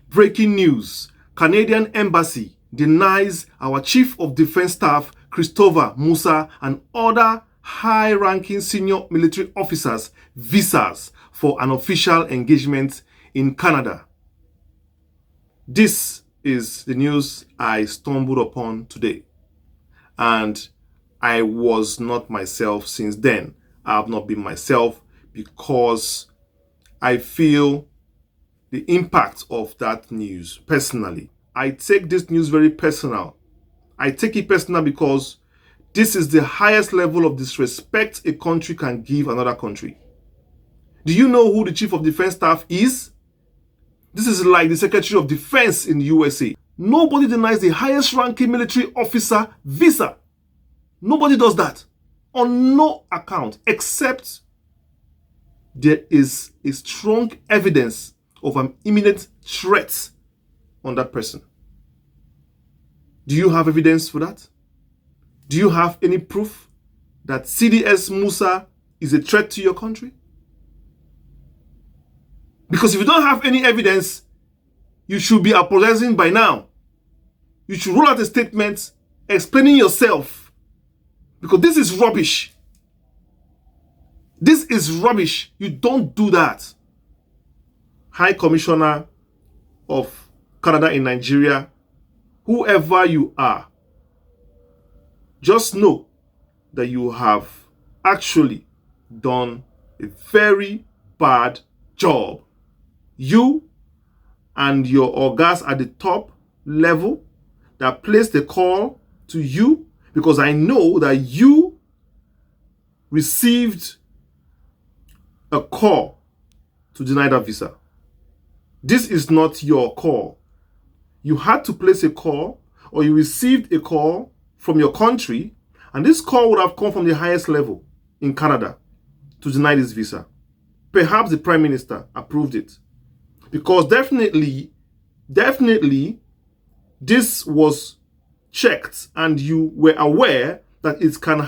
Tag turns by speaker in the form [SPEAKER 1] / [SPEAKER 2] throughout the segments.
[SPEAKER 1] Breaking news. Canadian Embassy denies our Chief of Defense Staff, Christopher Musa, and other high-ranking senior military officers visas for an official engagement in Canada. This is the news I stumbled upon today. And I was not myself since then. I have not been myself because I feel the impact of that news personally. I take this news very personal. I take it personal because this is the highest level of disrespect a country can give another country. Do you know who the Chief of Defense Staff is? This is like the Secretary of Defense in the USA. Nobody denies the highest ranking military officer visa. Nobody does that on no account except there is a strong evidence of an imminent threat on that person. Do you have evidence for that? Do you have any proof that CDS Musa is a threat to your country? Because if you don't have any evidence, you should be apologizing by now. You should roll out a statement explaining yourself. Because this is rubbish. This is rubbish. You don't do that. High Commissioner of Canada in Nigeria, whoever you are, just know that you have actually done a very bad job. You and your orgas at the top level that placed the call to you, because I know that you received a call to deny that visa. This is not your call. You had to place a call, or you received a call from your country, and this call would have come from the highest level in Canada to deny this visa. Perhaps the Prime Minister approved it. Because definitely, this was checked and you were aware that it can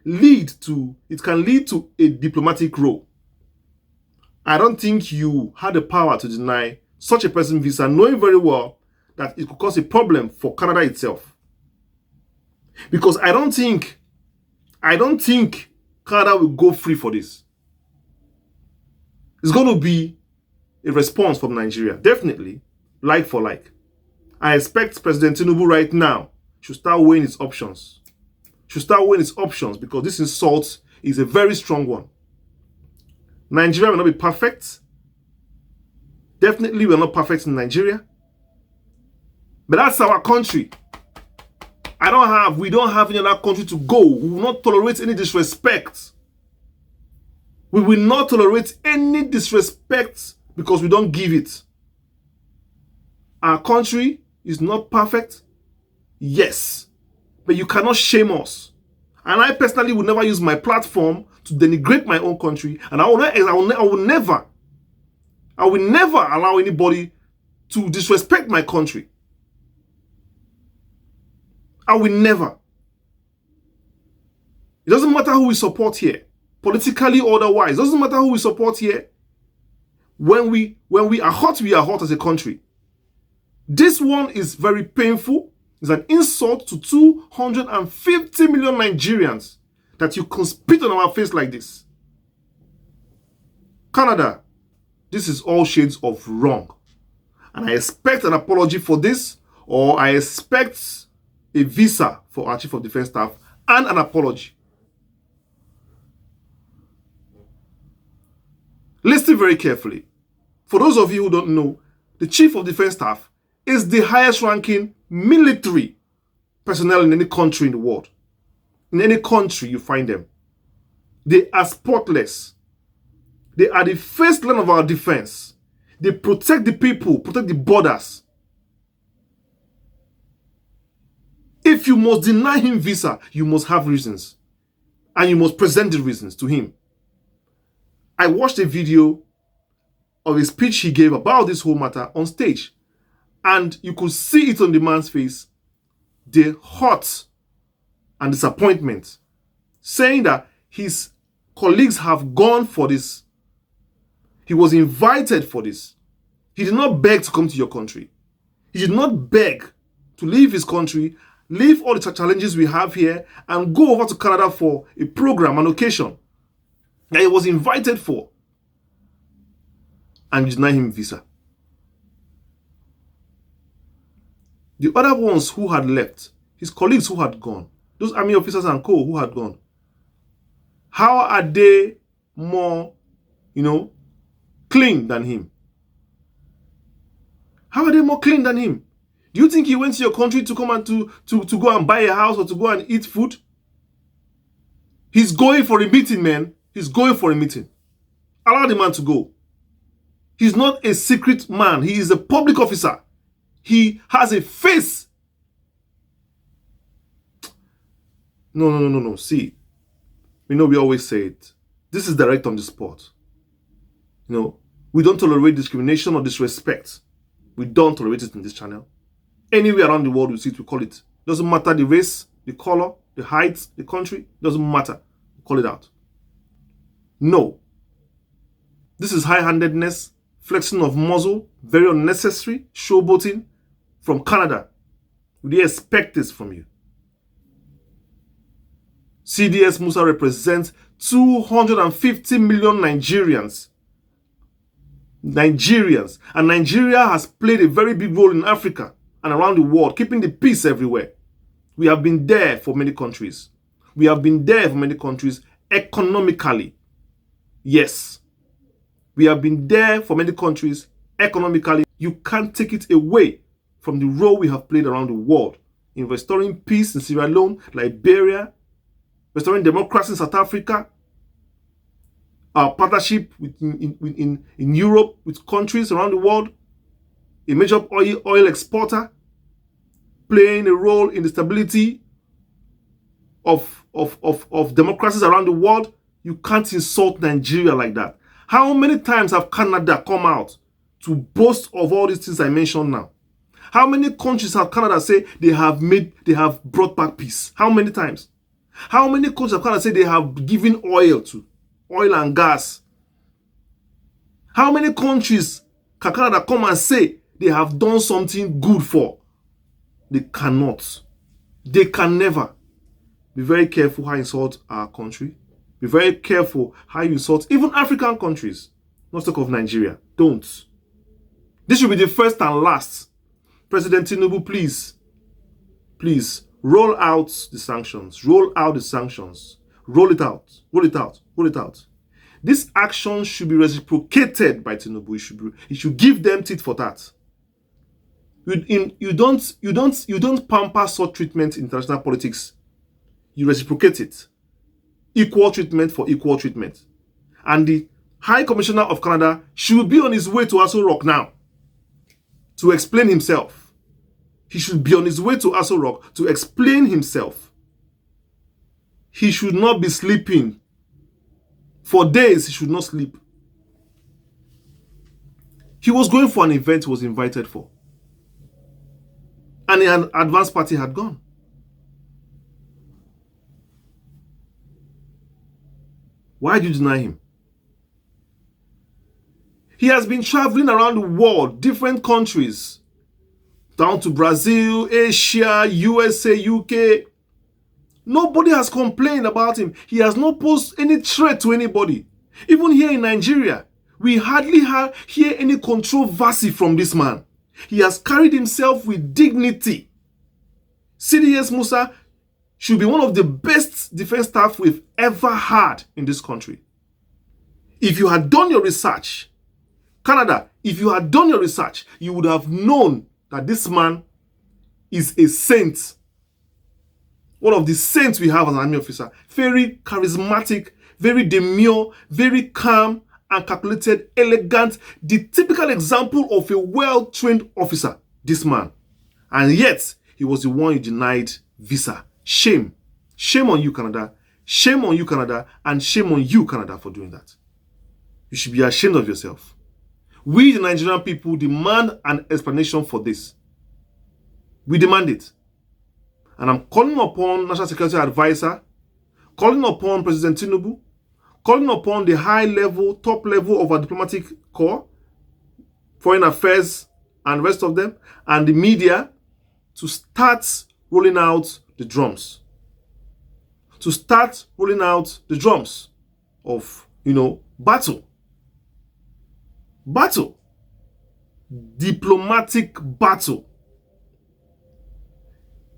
[SPEAKER 1] lead to a diplomatic role. I don't think you had the power to deny such a person visa, knowing very well that it could cause a problem for Canada itself. Because I don't think Canada will go free for this. It's going to be a response from Nigeria, definitely, like for like. I expect President Tinubu right now should start weighing his options. Because this insult is a very strong one. Nigeria will not be perfect. Definitely we're not perfect in Nigeria. But that's our country. We don't have any other country to go. We will not tolerate any disrespect. We will not tolerate any disrespect because we don't give it. Our country is not perfect. Yes. But you cannot shame us. And I personally would never use my platform to denigrate my own country. And I will never allow anybody to disrespect my country. I will never. It doesn't matter who we support here, politically or otherwise. It doesn't matter who we support here. When we are hot as a country. This one is very painful. It's an insult to 250 million Nigerians that you can spit on our face like this. Canada, this is all shades of wrong. And I expect an apology for this, or I expect a visa for our Chief of Defense Staff and an apology. Listen very carefully. For those of you who don't know, the Chief of Defense Staff is the highest ranking military personnel in any country in the world. In any country you find them. They are spotless. They are the first line of our defense. They protect the people, protect the borders. If you must deny him visa, you must have reasons. And you must present the reasons to him. I watched a video of a speech he gave about this whole matter on stage. And you could see it on the man's face, the hurt and disappointment, saying that his colleagues have gone for this. He was invited for this. He did not beg to come to your country. He did not beg to leave his country, leave all the challenges we have here, and go over to Canada for a program, an occasion that he was invited for, and you deny him visa. The other ones who had left, his colleagues who had gone, those army officers and co who had gone, how are they more, clean than him? How are they more clean than him? Do you think he went to your country to come and to go and buy a house or to go and eat food? He's going for a meeting, man. He's going for a meeting. Allow the man to go. He's not a secret man. He is a public officer. He has a face. No. See, we always say it. This is direct on the spot. We don't tolerate discrimination or disrespect. We don't tolerate it in this channel. Anywhere around the world we see it, we call it. Doesn't matter the race, the color, the height, the country. Doesn't matter. We call it out. No. This is high-handedness, flexing of muscle, very unnecessary, showboating from Canada. We expect this from you. CDS Musa represents 250 million Nigerians. And Nigeria has played a very big role in Africa and around the world, keeping the peace everywhere. We have been there for many countries. We have been there for many countries economically. Yes. We have been there for many countries economically. You can't take it away from the role we have played around the world in restoring peace in Sierra Leone, Liberia, restoring democracy in South Africa, our partnership in Europe with countries around the world, a major oil exporter, playing a role in the stability of democracies around the world. You can't insult Nigeria like that. How many times have Canada come out to boast of all these things I mentioned now? How many countries have Canada say they have brought back peace? How many times? How many countries have Canada say they have given oil to? Oil and gas. How many countries can Canada come and say they have done something good for? They cannot. They can never. Be very careful how you insult our country. Be very careful how you insult even African countries. Not talk of Nigeria. Don't. This should be the first and last. President Tinubu, please, roll out the sanctions. Roll out the sanctions. Roll it out. Roll it out. Roll it out. This action should be reciprocated by Tinubu. He should give them tit for tat. You don't pamper such treatment in international politics. You reciprocate it. Equal treatment for equal treatment. And the High Commissioner of Canada should be on his way to Aso Rock now to explain himself. He should be on his way to Aso Rock to explain himself. He should not be sleeping. For days, he should not sleep. He was going for an event he was invited for. And an advance party had gone. Why did you deny him? He has been traveling around the world, different countries, down to Brazil, Asia, USA, UK. Nobody has complained about him. He has not posed any threat to anybody. Even here in Nigeria, we hardly hear any controversy from this man. He has carried himself with dignity. CDS Musa should be one of the best defense staff we've ever had in this country. If you had done your research, Canada, if you had done your research, you would have known that this man is a saint. One of the saints we have as an army officer. Very charismatic, very demure, very calm and calculated, elegant. The typical example of a well-trained officer, this man. And yet, he was the one you denied visa. Shame. Shame on you, Canada. Shame on you, Canada. And shame on you, Canada, for doing that. You should be ashamed of yourself. We, the Nigerian people, demand an explanation for this. We demand it. And I'm calling upon National Security Advisor, calling upon President Tinubu, calling upon the high level, top level of our diplomatic corps Foreign Affairs and rest of them, and the media to start rolling out the drums. To start rolling out the drums of, battle. Battle. Diplomatic battle.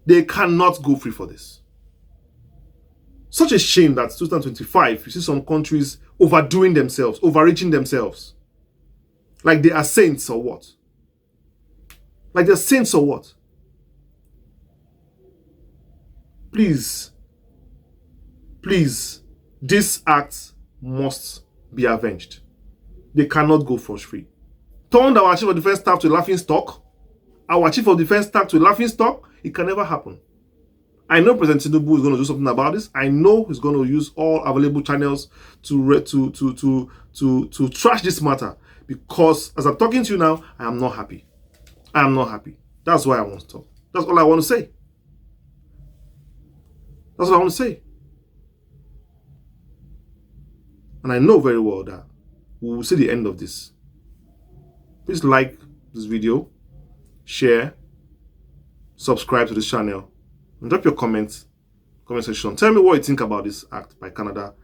[SPEAKER 1] They cannot go free for this. Such a shame that 2025, you see some countries overdoing themselves, overreaching themselves. Like they are saints or what? Like they're saints or what? Please, this act must be avenged. They cannot go for free. Turned our chief of defense staff to a laughing stock. Our chief of defense staff to a laughing stock. It can never happen. I know President Tinubu is going to do something about this. I know he's going to use all available channels to trash this matter. Because as I'm talking to you now, I am not happy. I am not happy. That's why I want to talk. That's all I want to say. That's what I want to say. And I know very well that we will see the end of this. Please like this video, share, subscribe to this channel, and drop your comments, comment section. Tell me what you think about this act by Canada